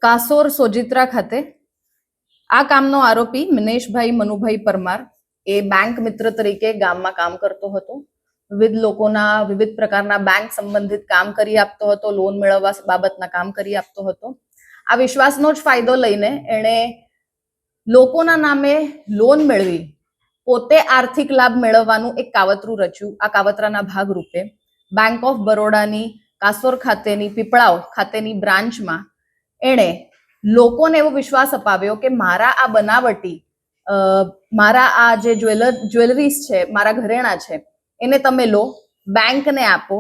કાસોર સોજિત્રા ખાતે આ કામનો આરોપી મિનેશભાઈ મનુભાઈ પરમાર એ બેંક મિત્ર તરીકે ગામમાં કામ કરતો હતો. વિવિધ લોકોના વિવિધ પ્રકારના બેંક સંબંધિત કામ કરી આપતો હતો, લોન મેળવવા બાબતના કામ કરી આપતો હતો. આ વિશ્વાસનો જ ફાયદો લઈને એણે લોકોના નામે લોન મેળવી પોતે આર્થિક લાભ મેળવવાનું એક કાવતરું રચ્યું. આ કાવતરાના ભાગરૂપે બેંક ઓફ બરોડાની કાસોર ખાતેની પીપળાવ ખાતેની બ્રાન્ચમાં એણે લોકોને એવો વિશ્વાસ અપાવ્યો કે મારા આ બનાવટી મારા આ જે જ્વેલરીઝ છે, મારા ઘરેણા છે, એને તમે લો, બેંકને આપો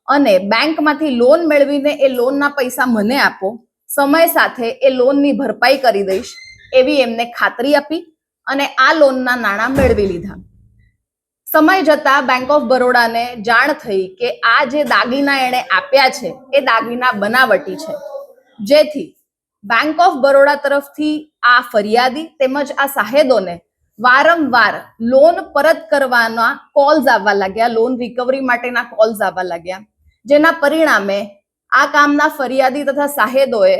અને બેંકમાંથી લોન મેળવીને એ લોનના પૈસા મને આપો, સમય સાથે એ લોનની ભરપાઈ કરી દઈશ એવી એમને ખાતરી આપી અને આ લોનના નાણાં મેળવી લીધા. સમય જતા બેંક ઓફ બરોડાને જાણ થઈ કે આ જે દાગીના એણે આપ્યા છે એ દાગીના બનાવટી છે, જેથી બેંક ઓફ બરોડા તરફથી આ ફરિયાદી તેમજ આ સાહેદોને વારંવાર લોન પરત કરવાના કોલ્સ આવવા લાગ્યા, લોન રિકવરી માટેના કોલ્સ આવવા લાગ્યા, જેના પરિણામે આ કામના ફરિયાદી તથા સાહેદોએ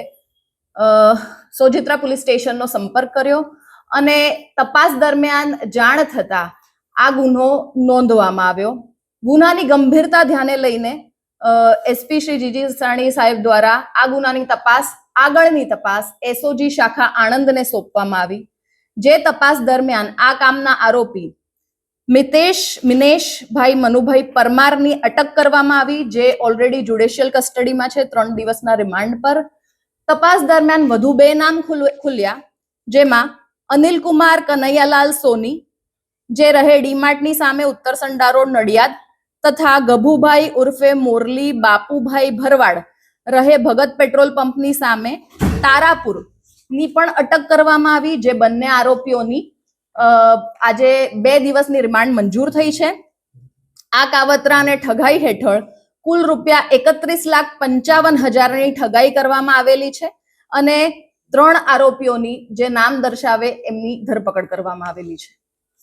સોજિત્રા પોલીસ સ્ટેશનનો સંપર્ક કર્યો અને તપાસ દરમિયાન જાણ થતા આ ગુનો નોંધવામાં આવ્યો. ગુનાની ગંભીરતા ધ્યાને લઈને એસપી શ્રી જીજી સાણી સાહેબ દ્વારા આ ગુનાની તપાસ આગળની તપાસ એસઓજી શાખા આણંદને સોંપવામાં આવી. જે તપાસ દરમિયાન આ કામના આરોપી મિનેશભાઈ મનુભાઈ પરમારની અટક કરવામાં આવી, જે ઓલરેડી જ્યુડિશિયલ કસ્ટડીમાં છે 3 દિવસના રિમાન્ડ પર. તપાસ દરમિયાન વધુ 2 નામ ખુલ્યા, જેમાં અનિલકુમાર કનૈયાલાલ સોની જે રહે ડીમાર્ટની સામે ઉત્તર સંડા રોડ નડિયાદ તથા ગભુભાઈ ઉર્ફે મોરલી બાપુભાઈ ભરવાડ રહે ભગત પેટ્રોલ પંપની સામે તારાપુર ની પણ અટક કરવામાં આવી. જે બંને આરોપીઓની આજે 2 દિવસની રિમાન્ડ મંજૂર થઈ છે. આ કાવતરા અને ઠગાઈ હેઠળ કુલ ₹31,55,000ની ઠગાઈ કરવામાં આવેલી છે અને 3 આરોપીઓની જે નામ દર્શાવે એમની ધરપકડ કરવામાં આવેલી છે.